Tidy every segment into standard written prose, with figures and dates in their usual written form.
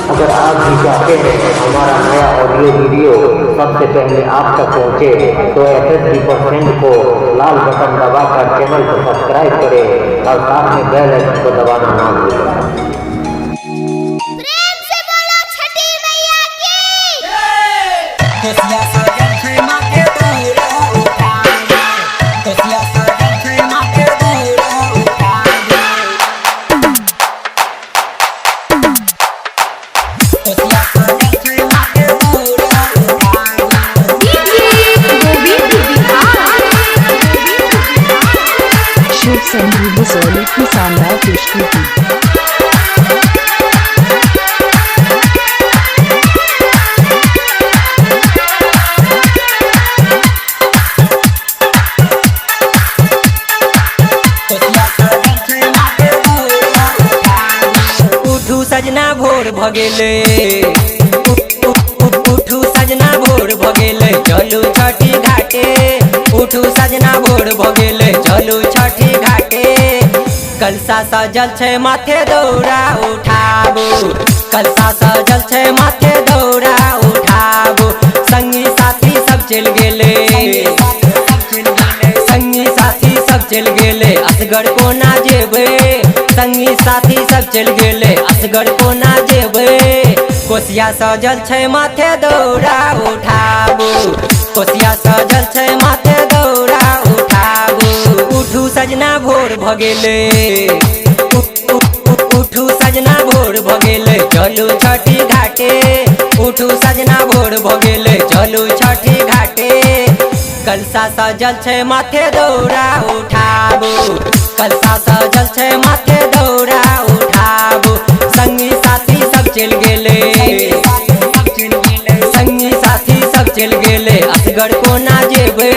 अगर आप भी चाहते हैं हमारा नया ऑडियो वीडियो सबसे पहले आप तक पहुंचे तो FSD% को लाल बटन दबाकर चैनल को सब्सक्राइब करें और साथ में बेल आइकन को दबाना ना भूलें। शिव संधू बसोली की शानदार प्रस्तुति। उठू सजना भोर भगेले, उठू सजना भोर भगेले, चलू छठी घाटे। उठू सजना भोर भगेले, चलू छठी घाटे। कलसा सजल छे माथे दौड़ा उठाबू, कलसा सजल छे माथे दौड़ा उठाबू। संगी साथी सब चल गेले, संगी साथी सब चल गेले, असगर को ना जेबे। संगी साथी सब चल गेले, असगर को ना जेबे। कोसिया सजल छे माथे दौड़ा उठाबू, कोसिया सजल छे माथे दौड़ा उठाबू। उठू सजना भोर भगेले, उठू सजना भोर भगेले, चलू छठी घाटे। उठू सजना भोर भगेले, चलू छठी घाटे। कलसा सजल छे माथे दौड़ा उठाबू, कलसा सजल छे माथे दौड़ा उठाबू। संगी साथी सब चल गेले, संगी साथी सब चल गेले, असगर को ना जेबे।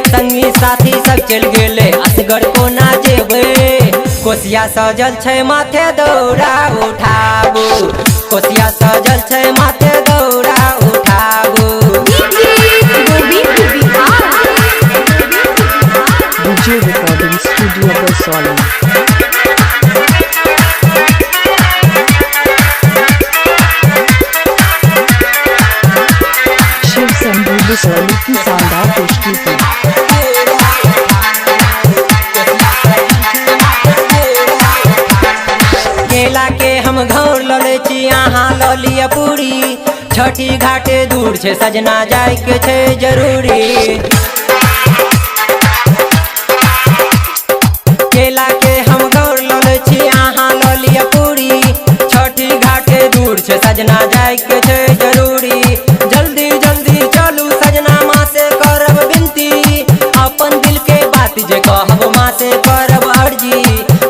संगी साथी सब चल गेले, असगर को ना जेबे। कोसिया सजल छे माथे दौड़ा उठाबू, कोसिया सजल छे माथे दौड़ा उठाबू। DJ Recording Studio Bसोली। Shiv Sandhu Basoli की शानदार प्रस्तुति। केला के हम घौर लले छी, अहाँ ल लिया पूरी। छठी घाटे दूर छे सजना जाय के छे जरूरी। केला के हम घौर लले छी, अहाँ ल लिया पूरी। छठी घाटे दूर छे सजना जाय के छे जरूरी। जल्दी जल्दी चलू सजना, माँ से करब विनती। अपन दिल के बात जे कहब माँ से करब अर्जी।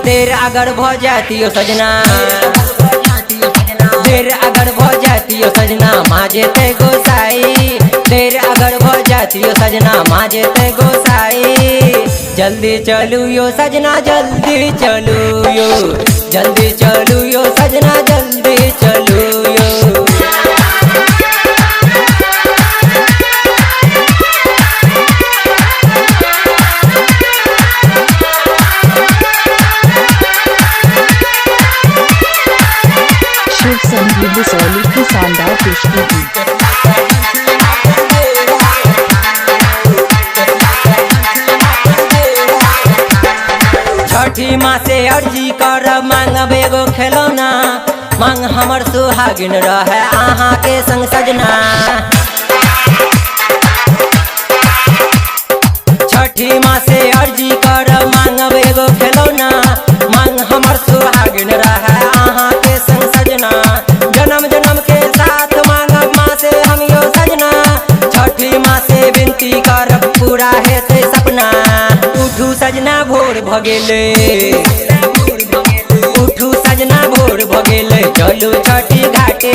देर अगर भ जातियो सजना, देर अगर भ जातियो सजना, माँ जेते गोसाई। देर अगर भ जातियो सजना, माँ जेते गोसाई। जल्दी चलू यो सजना, जल्दी चलू यो, जल्दी चलू यो सजना, जल्दी चलू यो। शिव संधू बसोली की शानदार प्रस्तुति। छठी माँ से अर्जी कर मांगब एगो खिलौना। मांग हमर सुहागिन रहे अहाँ के संग सजना। छठी माँ से अर्जी कर मांगब एगो खिलौना। मांग हमर सुहागिन रहे अहाँ के संग सजना। जन्म जन्म के साथ मांगब माँ से हम यो सजना। छठी माँ से विनती करब पूरा हेतै सपना। उठू सजना भोर भगेले, उठू सजना भोर भगेले, चलू छठी घाटे।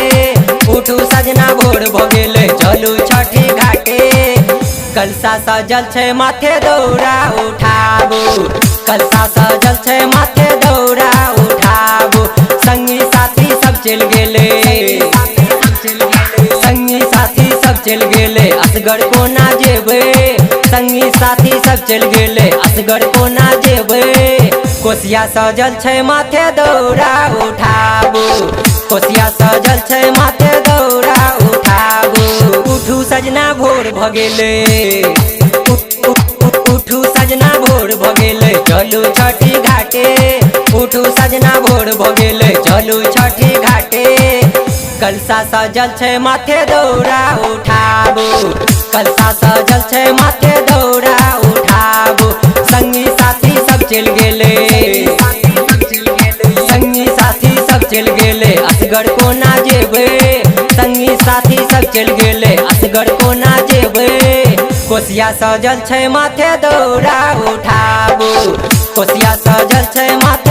उठू सजना भोर भगेले, चलू छठी घाटे। कलसा सजल छे माथे दौड़ा उठाबू, कलसा सजल छे माथे दौड़ा उठाबू। संगी साथी सब चल गेले, संगी साथी सब चल गेले, असगर को ना जेबे। संगी साथी सब चल गेले, असगर को ना जेबे। कोसिया सजल छै माथे दौड़ा उठाबू, कोसिया सजल छै माथे दौड़ा उठाबू। उठू सजना भोर भ गेले, उठू सजना भोर भ गेले, चलू छठी घाटे। उठू सजना भोर भ गेले, चलू छठी घाटे। कलसा सजल छै माथे दौड़ा उठाबू, कलसा सजल छै माथे दौड़ा उठाबू। संगी साथी सब चल गेले, संगी साथी सब चल गेले, असगर कोना जेबे। संगी साथी सब चल गेले, असगर कोना जेबे। कोसिया सजल छै माथे दौड़ा उठाबू, कोसिया सजल छै माथे